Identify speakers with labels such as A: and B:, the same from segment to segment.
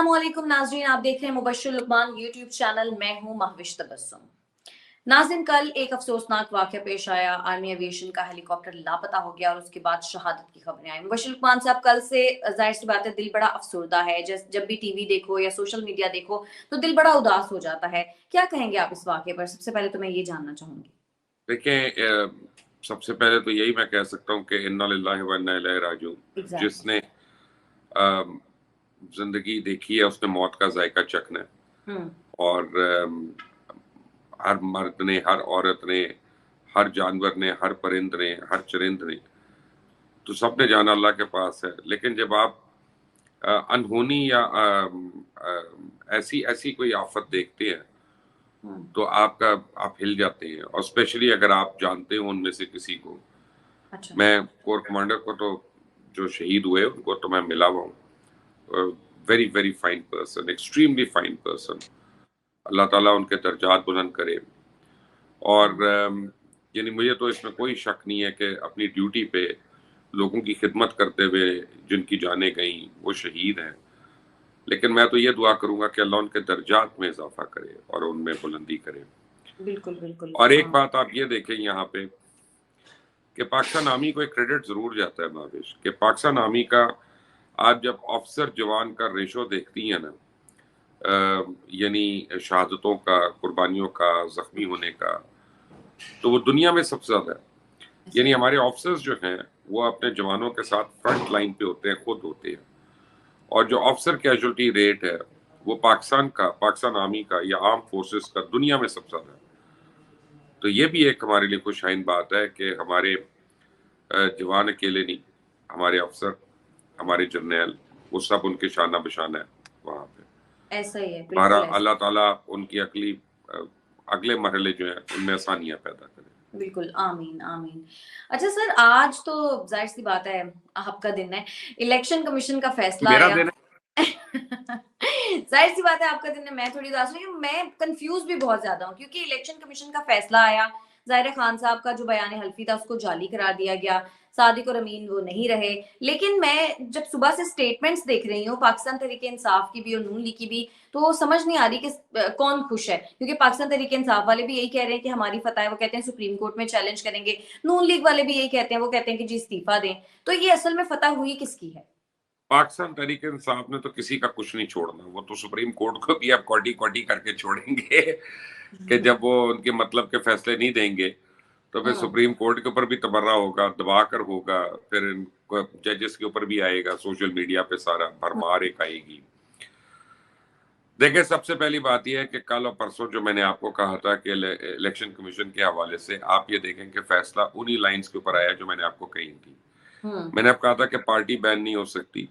A: अस्सलाम वालेकुम नाज़रीन, आप देख रहे हैं मुबश्शिर लुकमान यूट्यूब चैनल। मैं हूं महविश तबस्सुम। नाज़रीन, कल एक अफसोसनाक वाक़या पेश आया। आर्मी एविएशन का हेलीकॉप्टर लापता हो गया और उसके बाद शहादत की खबरें आई। मुबश्शिर लुकमान साहब, कल से जाहिर सी बात है दिल बड़ा अफसुर्दा है। जब भी टीवी देखो या सोशल मीडिया देखो तो दिल बड़ा उदास हो जाता है। क्या कहेंगे आप इस वाक़े पर? सबसे पहले तो मैं ये जानना चाहूंगी।
B: देखें, सबसे पहले तो यही मैं कह सकता हूँ कि इन्ना लिल्लाहि व इन्ना इलैहि राजिऊन। जिसने जिंदगी देखी है उसने मौत का जायका चखना है। और हर मर्द ने, हर औरत ने, हर जानवर ने, हर परिंद ने, हर चरिंद ने, तो सबने जाना अल्लाह के पास है। लेकिन जब आप अनहोनी या ऐसी ऐसी कोई आफत देखते हैं तो आप हिल जाते हैं। और स्पेशली अगर आप जानते हो उनमें से किसी को।
A: अच्छा।
B: मैं कोर कमांडर को तो जो शहीद हुए उनको तो मैं मिला हुआ हूँ। Very very fine person, extremely fine person. अल्लाह ताला उनके दर्जात बुलंद करे। और यानी मुझे तो इसमें कोई शक नहीं है कि अपनी ड्यूटी पे लोगों की खिदमत करते हुए जिनकी जानें गई वो शहीद हैं। लेकिन मैं तो ये दुआ करूंगा कि अल्लाह उनके दर्जात में इजाफा करे और उनमें बुलंदी करे।
A: बिल्कुल बिल्कुल।
B: और एक बात आप ये देखें यहाँ पे कि पाकिस्तान आर्मी को एक क्रेडिट जरूर जाता है महावेश, कि पाकिस्तान आर्मी का आज जब ऑफिसर जवान का रेशो देखती है ना, यानी शहादतों का, कुर्बानियों का, जख्मी होने का, तो वो दुनिया में सबसे ज्यादा है। यानी हमारे ऑफिसर्स जो हैं वो अपने जवानों के साथ फ्रंट लाइन पे होते हैं, खुद होते हैं। और जो ऑफिसर कैजुअलिटी रेट है वो पाकिस्तान आर्मी का या आर्म फोर्सेस का दुनिया में सबसे ज्यादा है। तो ये भी एक हमारे लिए खुशहाइन बात है कि हमारे जवान अकेले नहीं, हमारे अफसर, हमारे जर्नैल, वो सब उनके शाना बशाना है वहाँ पे।
A: ऐसा ही है,
B: हमारा
A: बिल्कुल ऐसा।
B: अल्लाह ताला उनकी अगले मरहले जो है उनमें आसानियां पैदा करे।
A: बिल्कुल, आमीन आमीन। अच्छा सर, आज तो जाहिर सी बात है आपका दिन है। इलेक्शन कमीशन का फैसला
B: मेरा
A: आया।
B: दिन
A: जाहिर सी बात है आपका दिन है। मैं थोड़ी उदास हूँ, मैं कंफ्यूज भी बहुत ज्यादा हूँ क्योंकि इलेक्शन कमीशन का फैसला आया। जाहिर है खान साहब का जो बयान हल्फी था उसको जाली करार दिया गया। सादिक और अमीन वो नहीं रहे। लेकिन मैं जब सुबह से स्टेटमेंट्स देख रही हूँ पाकिस्तान तहरीक इंसाफ की भी और नून लीग की भी, तो समझ नहीं आ रही कि कौन खुश है। क्योंकि पाकिस्तान तहरीक इंसाफ वाले भी यही कह रहे हैं कि हमारी फतह है, वो कहते हैं सुप्रीम कोर्ट में चैलेंज करेंगे। नून लीग वाले भी यही कहते हैं, वो कहते हैं कि जी इस्तीफा दें। तो ये असल में फतह हुई किसकी है?
B: पाकिस्तान तहरीक इंसाफ ने तो किसी का कुछ नहीं छोड़ना। वो तो सुप्रीम कोर्ट को भी अब कोटी कोटी करके छोड़ेंगे कि जब वो उनके मतलब के फैसले नहीं देंगे तो फिर सुप्रीम कोर्ट के ऊपर भी तबर्रा होगा, दबा कर होगा, फिर जजेस के ऊपर भी आएगा, सोशल मीडिया पे सारा भरमार एक आएगी। देखिए, सबसे पहली बात यह है कि कल और परसों जो मैंने आपको कहा था कि इलेक्शन कमीशन के हवाले से आप ये देखें कि फैसला उन्हीं लाइंस के ऊपर आया जो मैंने आपको कही थी। मैंने आपको कहा था कि पार्टी बैन नहीं हो सकती,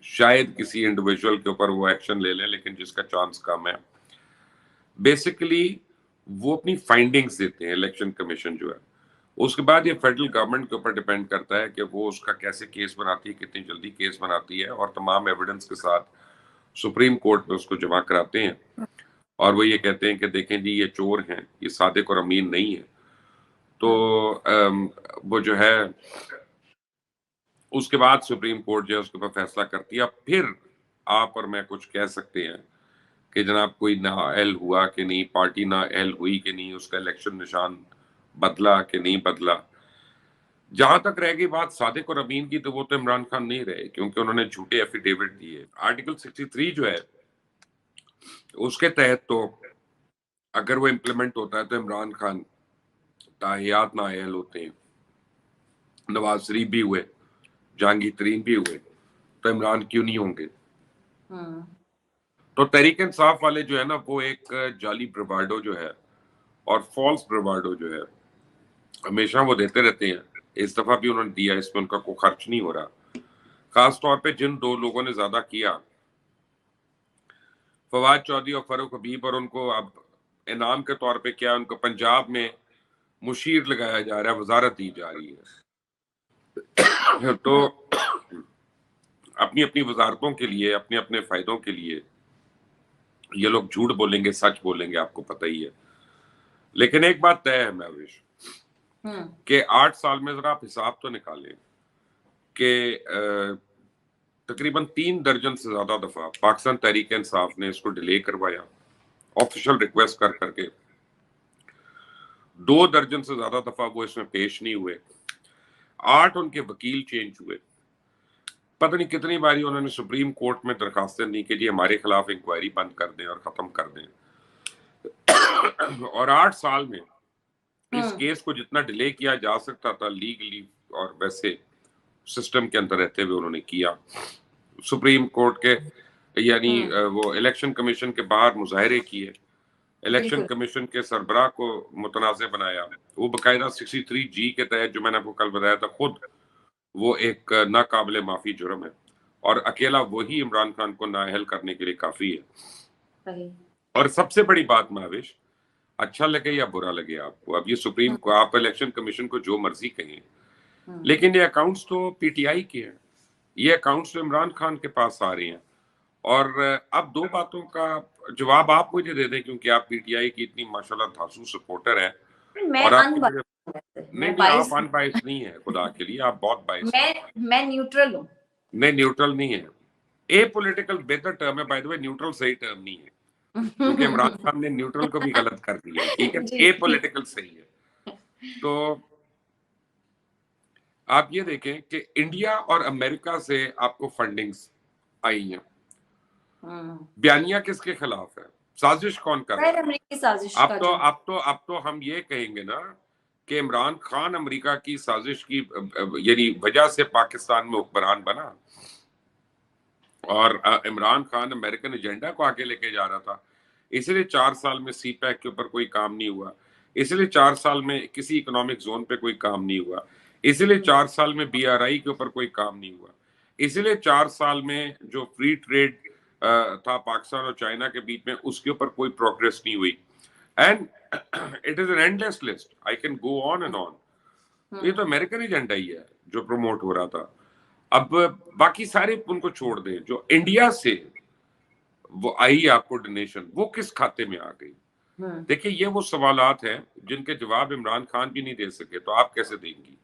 B: शायद किसी इंडिविजुअल के ऊपर वो एक्शन ले लें, लेकिन जिसका चांस कम है। बेसिकली वो अपनी फाइंडिंग्स देते हैं इलेक्शन कमीशन जो है। उसके बाद ये फेडरल गवर्नमेंट के ऊपर डिपेंड करता है कि वो उसका कैसे केस बनाती है, कितनी जल्दी केस बनाती है और तमाम एविडेंस के साथ सुप्रीम कोर्ट में उसको जमा कराते हैं। और वो ये कहते हैं कि देखें जी ये चोर हैं, ये सादिक और अमीन नहीं है। तो वो जो है उसके बाद सुप्रीम कोर्ट जो है उसके ऊपर फैसला करती है। फिर आप और मैं कुछ कह सकते हैं कि जनाब कोई नाअहल हुआ कि नहीं, पार्टी नाअहल हुई कि नहीं, उसका इलेक्शन निशान बदला कि नहीं बदला। जहां तक रह गई बात सादिक और अमीन की, तो वो तो इमरान खान नहीं रहे क्योंकि उन्होंने झूठे एफिडेविट दिए। आर्टिकल 63 जो है उसके तहत तो अगर वो इम्प्लीमेंट होता है तो इमरान खान ताहियात नाअहल होते हैं। नवाज शरीफ भी हुए, जहांगीर तरीन भी हुए, तो इमरान क्यों नहीं होंगे? तो तहरीक इंसाफ वाले जो है ना वो एक जाली ब्रवाडो जो है और फॉल्स ब्रवाडो जो है हमेशा वो देते रहते हैं। इस दफा भी उन्होंने दिया, इसमें उनका कोई खर्च नहीं हो रहा। खास तौर पे जिन दो लोगों ने ज्यादा किया, फवाद चौधरी और फरूक हबीब, और उनको अब इनाम के तौर पे क्या उनको पंजाब में मुशीर लगाया जा रहा है, वजारत दी जा रही है। तो अपनी अपनी वजारतों के लिए, अपने अपने फायदों के लिए ये लोग झूठ बोलेंगे, सच बोलेंगे, आपको पता ही है। लेकिन एक बात तय है महविश कि 8 साल में जरा आप हिसाब तो निकालें कि तकरीबन 3 दर्जन से ज्यादा दफा पाकिस्तान तहरीक इंसाफ ने इसको डिले करवाया, ऑफिशियल रिक्वेस्ट कर करके। 2 दर्जन से ज्यादा दफा वो इसमें पेश नहीं हुए। 8 उनके वकील चेंज हुए। पता नहीं कितनी बारी उन्होंने सुप्रीम कोर्ट में दरखास्तें दी कि जी हमारे खिलाफ इंक्वायरी बंद कर दें और खत्म कर दें। और 8 साल में इस केस को जितना डिले किया जा सकता था लीगली और वैसे सिस्टम के अंदर रहते हुए उन्होंने किया। सुप्रीम कोर्ट के यानी वो इलेक्शन कमीशन के बाहर मुजाहरे किए, इलेक्शन
A: बिल्कुल
B: कमीशन के सरबराह को मुतनाज़ बनाया। वो बाकायदा 63G के तहत, जो मैंने आपको कल बताया था, खुद वो एक नाकाबिले माफी जुर्म है और अकेला वही इमरान खान को नाअहल करने के लिए काफी है।
A: सही।
B: और सबसे बड़ी बात महाविश, अच्छा लगे या बुरा लगे आपको, अब ये सुप्रीम को, आप इलेक्शन कमीशन को जो मर्जी कहें, लेकिन ये अकाउंट्स तो पीटीआई के हैं, ये अकाउंट्स तो इमरान खान के पास आ रहे हैं। और अब 2 बातों का जवाब आप मुझे दे दें, क्योंकि आप पीटीआई की इतनी माशाल्लाह धांसू सपोर्टर हैं।
A: मैं
B: और आपकी
A: अनबाइस्ड
B: मुझे
A: हूं,
B: नहीं
A: मैं
B: नहीं, आप
A: बाइस्ड
B: अनबाइस्ड नहीं है, खुदा के लिए आप बहुत बाइस्ड हैं।
A: मैं न्यूट्रल हूँ।
B: नहीं, न्यूट्रल नहीं है। ए पॉलिटिकल बेहतर टर्म है, बाय द वे, न्यूट्रल सही टर्म नहीं है, क्योंकि इमरान खान ने न्यूट्रल को भी गलत कर दिया है, ठीक है।
A: जी
B: ए पॉलिटिकल सही है। तो आप ये देखें कि इंडिया और अमेरिका से आपको फंडिंग्स आई हैं। बयानिया किसके खिलाफ है, साजिश कौन कर रहा
A: गैर
B: है?
A: अमेरिकी साजिश
B: अब
A: का
B: तो
A: जो
B: अब तो हम ये कहेंगे ना कि इमरान खान अमेरिका की साजिश की यानी वजह से पाकिस्तान में हुक्मरान बना और इमरान खान अमेरिकन एजेंडा को आगे लेके जा रहा था, इसलिए 4 साल में सी पैक के ऊपर कोई काम नहीं हुआ, इसलिए 4 साल में किसी इकोनॉमिक जोन पे कोई काम नहीं हुआ, इसलिए 4 साल में बीआरआई के ऊपर कोई काम नहीं हुआ, इसलिए 4 साल में जो फ्री ट्रेड था पाकिस्तान और चाइना के बीच में, उसके ऊपर कोई प्रोग्रेस नहीं हुई। And it is an endless list, I can go on and on. ये तो अमेरिकन एजेंडा ही है जो प्रमोट हो रहा था। अब बाकी सारे उनको छोड़ दें, जो इंडिया से वो आई आपको डोनेशन, वो किस खाते में आ गई? देखिए, ये वो सवालात हैं जिनके जवाब इमरान खान भी नहीं दे सके, तो आप कैसे देंगी?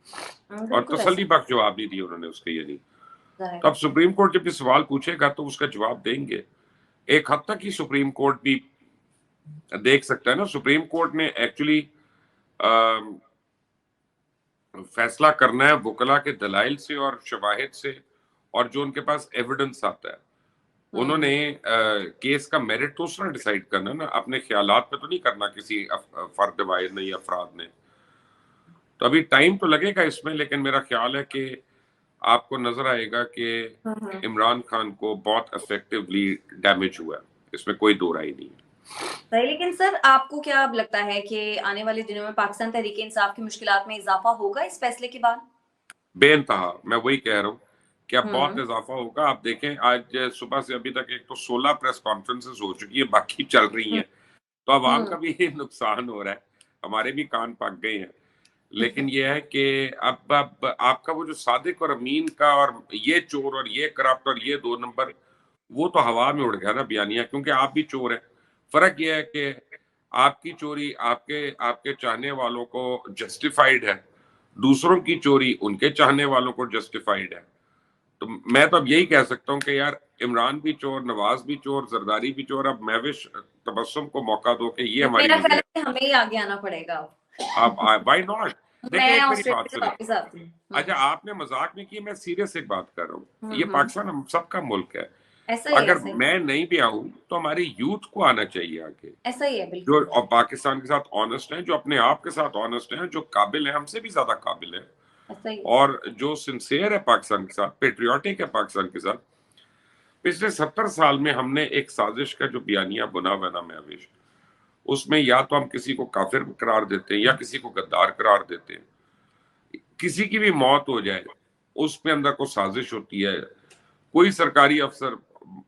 B: और तसल्ली बख्श जवाब नहीं दिए उन्होंने उसके, ये नहीं। तो अब सुप्रीम कोर्ट जब ये सवाल पूछेगा तो उसका जवाब देंगे। एक हद तक ही सुप्रीम कोर्ट भी देख सकता है ना। सुप्रीम कोर्ट ने एक्चुअली फैसला करना है वकला के दलाइल से और शवाहिद से, और जो उनके पास एविडेंस आता है। उन्होंने केस का मेरिट तो उसने डिसाइड करना ना, अपने ख्यालात पे तो नहीं करना किसी फर्द वाहिद ने या अफराद ने। तो अभी टाइम तो लगेगा इसमें, लेकिन मेरा ख्याल है कि आपको नजर आएगा कि इमरान खान को बहुत इफेक्टिवली डैमेज हुआ है, इसमें कोई दो राय नहीं है।
A: सही। लेकिन सर, आपको क्या अब लगता है कि आने वाले दिनों में पाकिस्तान तहरीक इंसाफ की मुश्किलात में इजाफा होगा इस फैसले के बाद?
B: बेइंतहा, मैं वही कह रहा हूँ कि अब बहुत इजाफा होगा। आप देखें, आज सुबह से अभी तक एक तो 16 प्रेस कॉन्फ्रेंसेस हो चुकी है, बाकी चल रही हैं। तो अवाम का भी नुकसान हो रहा है, हमारे भी कान पक गए हैं। लेकिन यह है कि अब आपका वो जो सादिक और अमीन का, और ये चोर और ये करप्ट और ये 2 नंबर, वो तो हवा में उड़ गया ना बयानिया, क्योंकि आप भी चोर हैं। फर्क यह है कि आपकी चोरी आपके आपके चाहने वालों को जस्टिफाइड है, दूसरों की चोरी उनके चाहने वालों को जस्टिफाइड है। तो मैं तो अब यही कह सकता हूँ कि यार, इमरान भी चोर, नवाज भी चोर, जरदारी भी चोर, अब महविश तबस्सुम को मौका दो कि ये हमारी
A: मेरा ख्याल है
B: लीडर।
A: कि हमें ही आगे आना पड़ेगा
B: आप व्हाई नॉट? देखिए,
A: मैं
B: एक मेरी
A: ऑस्ट्रेलिया
B: बात
A: से
B: सुनिए।
A: वापस आती हूँ।
B: अच्छा, आपने मजाक में की, मैं सीरियस एक बात कर रहा हूँ। ये पाकिस्तान हम सबका मुल्क है।
A: ऐसा ही है,
B: अगर
A: ऐसा ही
B: मैं नहीं भी आऊं तो हमारे यूथ को आना चाहिए आगे,
A: ऐसा ही है,
B: जो
A: बिल्कुल
B: और पाकिस्तान के साथ ऑनेस्ट हैं, जो अपने आप के साथ ऑनेस्ट हैं, जो काबिल है, हमसे भी ज्यादा काबिल है,
A: ऐसा ही है।
B: और जो सिंसियर है पाकिस्तान के साथ, पेट्रियाटिक है पाकिस्तान के साथ। पिछले 70 साल में हमने एक साजिश का जो बयानिया बुना हुआ ना महविश, उसमें या तो हम किसी को काफिर करार देते हैं या किसी को गद्दार करार देते हैं। किसी की भी मौत हो जाए, उसमें अंदर को साजिश होती है। कोई सरकारी अफसर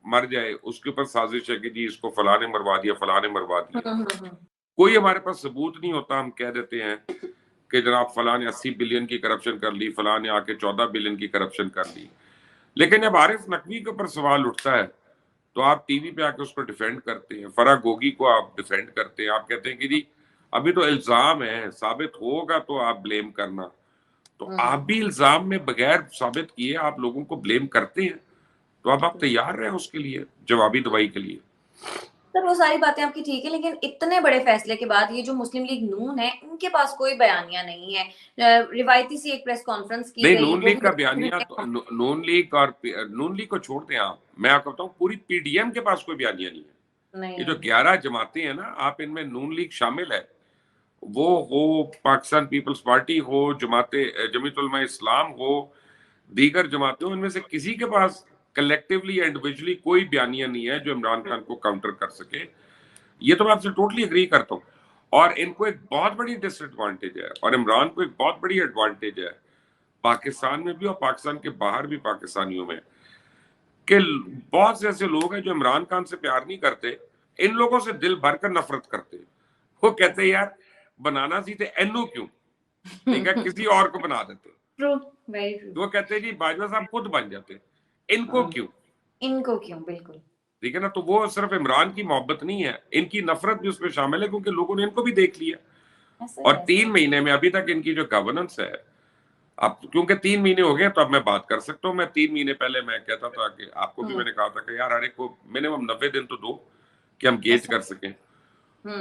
B: मर जाए, उसके ऊपर साजिश है कि जी इसको फलाने मरवा दिया, फलाने मरवा दिया। कोई हमारे पास सबूत नहीं होता, हम कह देते हैं कि जनाब फलाने 80 बिलियन की करप्शन कर ली, फलाने आके 14 बिलियन की करप्शन कर ली। लेकिन जब आरिफ नकवी के ऊपर सवाल उठता है तो आप टीवी पे आके उसको डिफेंड करते हैं, फराह गोगी को आप डिफेंड करते हैं, आप कहते हैं कि जी अभी तो इल्जाम है, साबित होगा तो आप ब्लेम करना। तो आप भी इल्जाम में बगैर साबित किए आप लोगों को ब्लेम करते हैं, تو اب آپ تیار رہیں اس کے لیے جوابی دوائی کے لیے.
A: سر وہ ساری باتیں آپ کی ٹھیک ہے، لیکن اتنے بڑے فیصلے کے بعد یہ جو مسلم لیگ نون ہے ان کے پاس کوئی بیانیہ نہیں ہے. روایتی سی ایک پریس کانفرنس کی
B: نہیں،
A: گئی،
B: نون
A: وہ
B: لیگ
A: بھی
B: کا بیانیہ نون لیگ اور نون لیگ کو چھوڑتے ہیں آپ، میں آپ کو بتاؤں پوری پی ڈی ایم کے پاس کوئی بیانیہ نہیں ہے. یہ جو
A: نہیں.
B: 11 جماعتیں ہیں نا، آپ ان میں نون لیگ شامل ہے، وہ ہو پاکستان پیپلز پارٹی ہو، جمعیت علماء اسلام ہو، دیگر جماعتیں ہوں، ان میں سے کسی کے پاس کلیکٹیولی یا انڈیویجولی کوئی بیانیہ نہیں ہے جو عمران خان کو کاؤنٹر کر سکے. یہ تو میں آپ سے ٹوٹلی اگری کرتا ہوں. اور ان کو ایک بہت بڑی ڈس ایڈوانٹیج ہے، اور عمران کو ایک بہت بڑی ایڈوانٹیج ہے پاکستان میں بھی اور پاکستان کے باہر بھی پاکستانیوں میں، کہ بہت سے ایسے لوگ ہیں جو عمران خان سے پیار نہیں کرتے، ان لوگوں سے دل بھر کر نفرت کرتے. وہ کہتے ہیں یار بنانا سی تھے اینو کیوں، ٹھیک ہے کسی اور کو بنا دیتے.
A: True, very true.
B: تو وہ کہتے ہیں جی باجوہ صاحب خود بن جاتے، ان کو کیوں.
A: ان کو کیوں، بالکل.
B: ٹھیک ہے نا. تو وہ صرف عمران کی محبت نہیں ہے، ان کی نفرت بھی اس میں شامل ہے، کیونکہ لوگوں نے ان کو بھی دیکھ لیا.
A: ایسا
B: اور
A: ہے.
B: 3 مہینے میں ابھی تک ان کی جو گورننس ہے، اب کیونکہ 3 مہینے ہو گئے تو اب میں بات کر سکتا ہوں. میں 3 مہینے پہلے میں کہتا تھا کہ آپ کو بھی میں نے کہا تھا کہ یار ہر ایک کو منیمم 90 دن تو دو کہ ہم گیج
A: ایسا.
B: کر سکیں.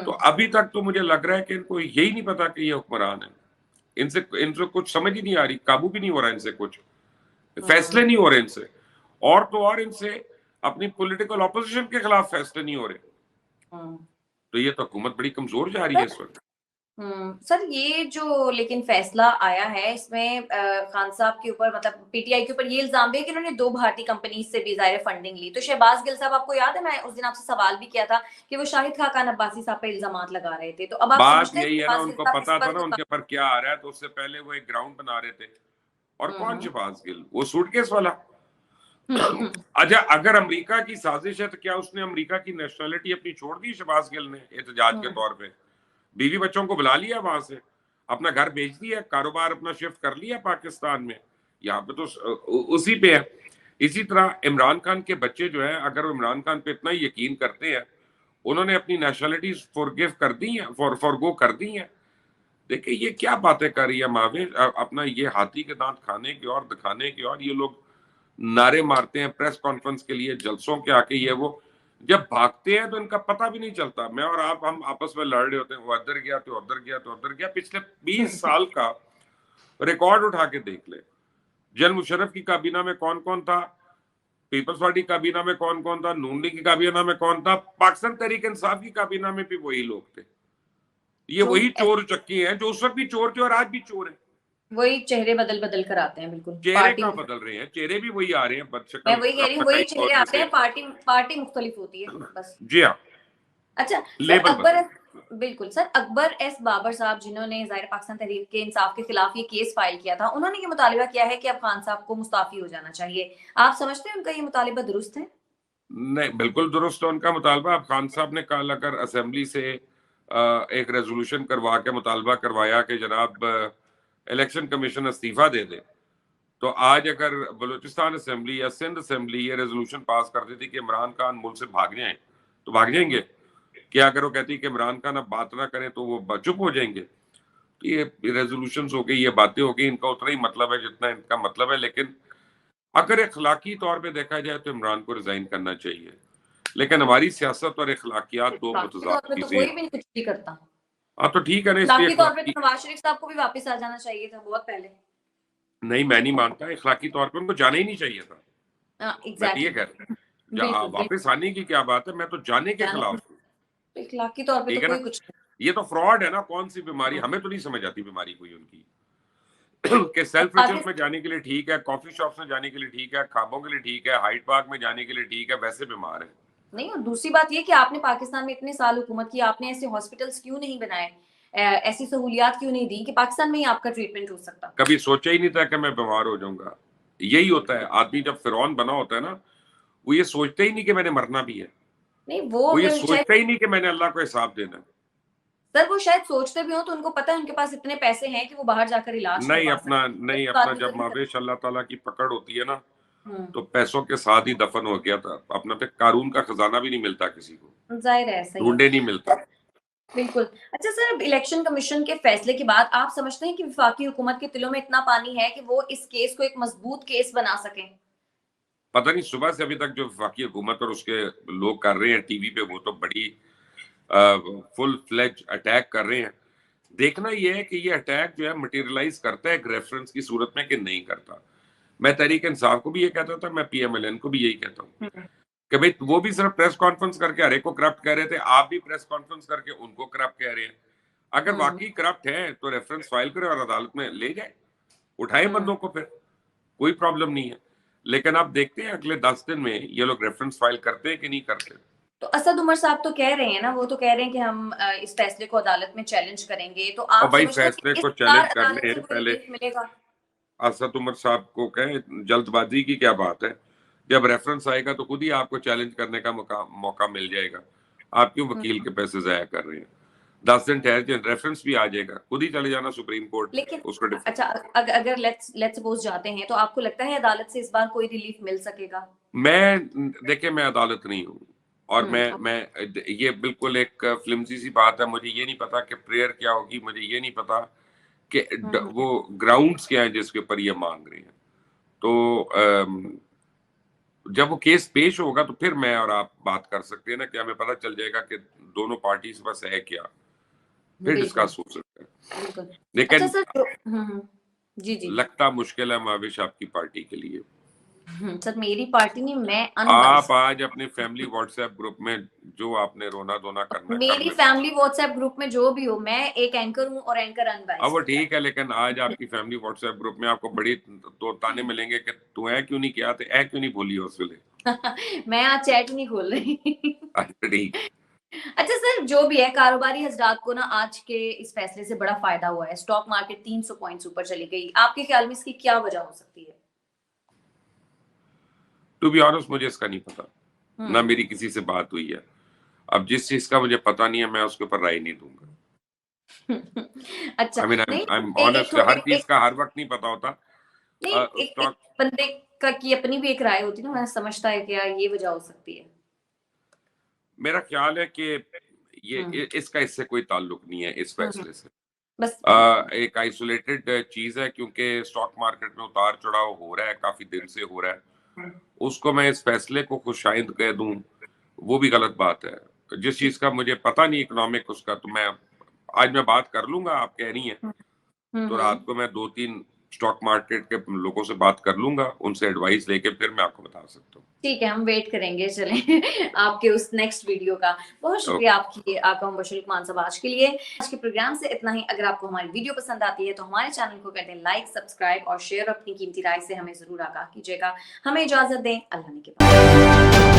B: تو ابھی تک تو مجھے لگ رہا ہے کہ ان کو یہی نہیں پتا کہ یہ حکمران ہے. ان سے کچھ سمجھ ہی نہیں آ رہی، قابو بھی نہیں ہو رہا ان سے، کچھ فیصلے نہیں ہو رہے ان سے، اور تو اور ان سے اپنی پولیٹیکل اپوزیشن کے خلاف فیصلے نہیں ہو رہے. تو یہ تو حکومت بڑی کمزور جا رہی ہے اس وقت.
A: سر یہ جو لیکن فیصلہ آیا ہے اس میں خان صاحب کے اوپر، مطلب پی ٹی آئی کے اوپر یہ الزام بھی ہے کہ انہوں نے 2 بھارتی کمپنیز سے بھی ظاہر فنڈنگ لی. تو شہباز گل صاحب آپ کو یاد ہے میں اس دن آپ سے سوال بھی کیا تھا کہ وہ شاہد خاقان عباسی صاحب پہ الزامات لگا رہے تھے. تو اب آپ
B: بات
A: سمجھتے ہیں
B: یہی ہے نا،
A: شہباز
B: ان
A: گل
B: کو
A: صاحب
B: پتا
A: اس
B: تھا
A: پر
B: نا ان کے پر کیا آ رہا ہے، تو اس سے پہلے وہ ایک گراؤنڈ بنا رہے تھے. اور کون شہباز گل؟ وہ سوٹ کیس والا. اچھا اگر امریکہ کی سازش ہے تو کیا اس نے امریکہ کی نیشنلٹی اپنی چھوڑ دی شہباز گل نے احتجاج کے طور پہ؟ بیوی بچوں کو بلا لیا وہاں سے، اپنا گھر بیچ دیا، کاروبار اپنا شفٹ کر لیا پاکستان میں. یہاں پہ تو اسی پہ ہے. اسی طرح عمران خان کے بچے جو ہیں، اگر وہ عمران خان پہ اتنا یقین کرتے ہیں، انہوں نے اپنی نیشنلٹیز فورگیو کر دی ہیں، فورگو کر دی ہیں. دیکھیں یہ کیا باتیں کر رہی ہے ماوے، اپنا یہ ہاتھی کے دانت کھانے کے اور دکھانے کے، اور یہ لوگ نعرے مارتے ہیں پریس کانفرنس کے لیے جلسوں کے آ کے. یہ وہ جب بھاگتے ہیں تو ان کا پتہ بھی نہیں چلتا. میں اور آپ ہم آپس میں لڑ رہے ہوتے ہیں، وہ ادھر گیا تو ادھر گیا تو ادھر گیا. پچھلے 20 سال کا ریکارڈ اٹھا کے دیکھ لیں. جن مشرف کی کابینہ میں کون کون تھا، پیپلز پارٹی کابینہ میں کون کون تھا، نون لیگ کی کابینہ میں کون تھا، پاکستان تحریک انصاف کی کابینہ میں بھی وہی لوگ تھے. یہ وہی چور چکی ہیں جو اس وقت بھی چور تھے اور آج بھی چور ہیں.
A: وہی چہرے بدل بدل کر آتے ہیں. بالکل
B: چہرے
A: پارٹی،
B: کہاں بدل رہے ہیں، چہرے بھی وہی آ رہے ہیں، بد
A: میں
B: شکل
A: وہی کہہ رہی ہوں، وہی چہرے آتے ہیں، پارٹی مختلف ہوتی ہے بس.
B: جی ہاں،
A: اچھا سر
B: لیبل
A: اکبر،
B: بدل.
A: بالکل سر اکبر ایس بابر صاحب جنہوں نے ظاہر پاکستان تحریک کے انصاف کے خلاف یہ کیس فائل کیا تھا، انہوں نے یہ مطالبہ کیا ہے کہ اب خان صاحب کو مستعفی ہو جانا چاہیے. آپ سمجھتے ہیں ان کا یہ مطالبہ درست ہے؟
B: نہیں، بالکل درست ہے ان کا مطالبہ. اب خان صاحب نے کل اگر اسمبلی سے ایک ریزولوشن کروا کے مطالبہ کروایا کہ جناب الیکشن کمیشن استعفیٰ دے دے، تو آج اگر بلوچستان اسمبلی یا سندھ اسمبلی یہ ریزولوشن پاس کر دیتی کہ عمران خان ملک سے بھاگ جائیں تو بھاگ جائیں گے. کیا اگر وہ کہتی کہ عمران خان اب بات نہ کریں تو وہ چپ ہو جائیں گے؟ تو یہ ریزولوشنز ہو گئی، یہ باتیں ہو گئی، ان کا اتنا ہی مطلب ہے جتنا ان کا مطلب ہے. لیکن اگر اخلاقی طور پہ دیکھا جائے تو عمران کو ریزائن کرنا چاہیے. لیکن ہماری سیاست اور اخلاقیات دو
A: اخلاقی طور
B: متضاد
A: پہ تو
B: چیزیں
A: کوئی
B: ہیں.
A: بھی کچھ نہیں کرتا.
B: ہاں تو ٹھیک ہے نا، اس لیے
A: اخلاقی طور پہ
B: اخلاقی
A: تو نواز شریف صاحب کو بھی واپس آ جانا چاہیے تھا بہت پہلے.
B: نہیں، میں نہیں مانتا. اخلاقی طور پہ ان کو جانا ہی نہیں چاہیے تھا. میں تو یہ
A: ایگزیکٹلی.
B: کہہ رہا ہوں
A: بالکل بالکل.
B: واپس آنے کی کیا بات ہے، میں تو جانے کے خلاف ہوں.
A: اخلاقی طور پہ تو
B: ٹھیک ہے نا.
A: کوئی کچھ
B: یہ تو فراڈ ہے نا. کون سی بیماری، ہمیں تو نہیں سمجھ آتی بیماری کوئی ان کی کہ سیلف ریچرز میں جانے کے لیے ٹھیک ہے، کافی شاپس میں جانے کے لیے ٹھیک ہے، خوابوں کے لیے ٹھیک ہے، ہائیڈ پارک میں جانے کے لیے ٹھیک ہے، ویسے بیمار ہے.
A: نہیں. اور دوسری بات یہ کہ آپ نے پاکستان میں اتنے سال حکومت کی، آپ نے ایسے ہاسپٹلس کیوں نہیں بنائے، ایسی سہولیات کیوں نہیں دی کہ پاکستان میں ہی آپ کا ٹریٹمنٹ ہو سکتا؟
B: کبھی سوچا ہی نہیں تھا کہ میں بیمار ہو جاؤں گا. یہی ہوتا ہے، آدمی جب فرعون بنا ہوتا ہے نا، وہ یہ سوچتا ہی نہیں کہ میں نے مرنا بھی ہے.
A: نہیں
B: وہ یہ
A: وہ
B: سوچتا ہی نہیں کہ میں نے اللہ کو حساب دینا ہے.
A: سر وہ شاید سوچتے بھی ہوں تو ان کو پتا ہے ان کے پاس اتنے پیسے ہیں کہ وہ باہر جا کر علاج کروا
B: نہیں
A: سکتے.
B: اپنا
A: آدمی تو
B: جب
A: نہیں
B: مابیش اللہ تعالیٰ کی پکڑ ہوتی ہے نا،
A: کرتا.
B: تو پیسوں کے ساتھ ہی دفن ہو گیا تھا. اپنا پہ قارون کا خزانہ بھی نہیں ملتا کسی کو،
A: ظاہر ہے ایسا ہی ہے.
B: ڈھونڈے نہیں ملتا.
A: بالکل. اچھا سر الیکشن کمیشن کے فیصلے کے بعد آپ سمجھتے ہیں کہ وفاقی حکومت کے دلوں میں اتنا پانی ہے کہ وہ اس کیس کو ایک مضبوط کیس بنا سکیں؟
B: पता नहीं सुबह से अभी तक जो वफाकी हुकूमत और उसके लोग कर रहे हैं टीवी पे, वो तो बड़ी फुल फ्लेज अटैक कर रहे हैं। देखना ये है कि ये अटैक जो है मटेरियलाइज करता है एक रेफरेंस की सूरत में कि नहीं करता। मैं तहरीक इंसाफ को भी ये कहता था, मैं पीएमएलएन को भी यही कहता हूँ कि भाई वो भी सिर्फ प्रेस कॉन्फ्रेंस करके हर एक को करप्ट कह रहे थे, आप भी प्रेस कॉन्फ्रेंस करके उनको करप्ट कह रहे हैं। अगर वाकई करप्ट है तो रेफरेंस फाइल करे और अदालत में ले जाए, उठाए बंदों को, फिर कोई प्रॉब्लम नहीं है। लेकिन आप देखते हैं अगले 10 दिन में ये लोग रेफरेंस फाइल करते हैं कि नहीं करते।
A: तो असद उमर साहब तो कह रहे हैं ना, वो तो कह रहे हैं कि हम इस फैसले को अदालत में चैलेंज करेंगे, तो
B: और
A: आप
B: भाई
A: समझते हैं
B: फैसले
A: कि इस
B: को
A: बार
B: चैलेंज
A: अदालत
B: करने
A: से
B: हैं
A: कोई
B: पहले।
A: रिलीफ मिलेगा?
B: असद उमर साहब को कहें जल्दबाजी की क्या बात है, जब रेफरेंस आएगा तो खुद ही आपको चैलेंज करने का मौका मिल जाएगा। आप क्यों वकील के पैसे जाया कर रहे हैं? 10 दिन ठहर के रेफरेंस भी आ जाएगा, खुद ही चले जाना सुप्रीम कोर्ट,
A: लेकिन
B: उसको डिफर।
A: अच्छा, अगर लेट्स सपोज जाते हैं, तो आपको लगता है अदालत से इस बार कोई रिलीफ मिल सकेगा?
B: देखिए मैं अदालत नहीं हूँ, और मैं ये बिल्कुल एक फ्लिमसी सी बात है। मुझे ये नहीं पता कि प्रेयर क्या होगी, मुझे ये नहीं पता कि वो ग्राउंड्स क्या है जिसके ऊपर ये मांग रहे हैं। तो जब वो केस पेश होगा तो फिर मैं और आप बात कर सकते हैं ना, कि हमें पता चल जाएगा कि दोनों पार्टी के पास है क्या, फिर
A: बिल्कुल
B: डिस्कस हो सकता है।
A: बिल्कुल। अच्छा
B: लेकिन
A: सर, जी जी।
B: लगता मुश्किल है माविश आपकी पार्टी के लिए।
A: सर मेरी पार्टी नहीं, मैं
B: आप
A: अनबाइस्ड।
B: आज अपने फैमिली व्हाट्सएप ग्रुप में जो आपने रोना धोना करना कर
A: मेरी
B: ले।
A: फैमिली व्हाट्सएप ग्रुप में जो भी हो, मैं एक एंकर हूँ और एंकर
B: अब वो
A: अनबाइस्ड होता
B: ठीक है, लेकिन आज आपकी फैमिली व्हाट्सएप ग्रुप में आपको बड़ी तो ताने मिलेंगे कि तू है क्यों नहीं किया, तो है क्यों नहीं बोली उस वेले।
A: है। मैं आज चैट नहीं खोल रही।
B: अच्छा ठीक।
A: अच्छा सर, जो भी है, कारोबारी हजरात को ना आज के इस फैसले से बड़ा फायदा हुआ है। स्टॉक मार्केट 300 पॉइंट्स ऊपर चली गई। आपके ख्याल में इसकी क्या वजह हो सकती है?
B: टू बी ऑनेस्ट मुझे इसका नहीं पता, ना मेरी किसी से बात हुई है। अब जिस चीज का मुझे पता नहीं है मैं उसके ऊपर राय नहीं दूंगा।
A: अच्छा
B: आई मीन
A: नहीं,
B: आई एम
A: एक
B: ऑनेस्ट, हर चीज का हर वक्त नहीं पता होता।
A: नहीं, एक
B: स्टॉक,
A: बंदे का की अपनी भी एक राय होती है ना, मैं समझता है कि यार ये वजह हो सकती है।
B: मेरा ख्याल है कि ये इसका इससे कोई ताल्लुक नहीं है इस
A: हम्म,
B: फैसले से।
A: बस।
B: एक आइसोलेटेड चीज है, क्योंकि स्टॉक मार्केट में उतार चढ़ाव हो रहा है, काफी दिन से हो रहा है। उसको मैं इस फैसले को खुशाइंद कह दूं, वो भी गलत बात है। जिस चीज का मुझे पता नहीं इकोनॉमिक उसका, तो मैं आज मैं बात कर लूंगा, आप कह रही हैं तो रात को मैं 2-3 स्टॉक मार्केट के लोगों से बात कर लूंगा, उनसे एडवाइस लेके फिर मैं आपको बता सकता हूँ।
A: ठीक है, हम वेट करेंगे, चलें आपके उस नेक्स्ट वीडियो का। बहुत शुक्रिया आपकी, आपका मुबशर मान साहब, आज के लिए। आज के प्रोग्राम से इतना ही। अगर आपको हमारी वीडियो पसंद आती है तो हमारे चैनल को कर दें लाइक, सब्सक्राइब और शेयर। अपनी कीमती राय से हमें जरूर आगाह कीजिएगा। हमें इजाजत दें, अल्लाह ने के बाद।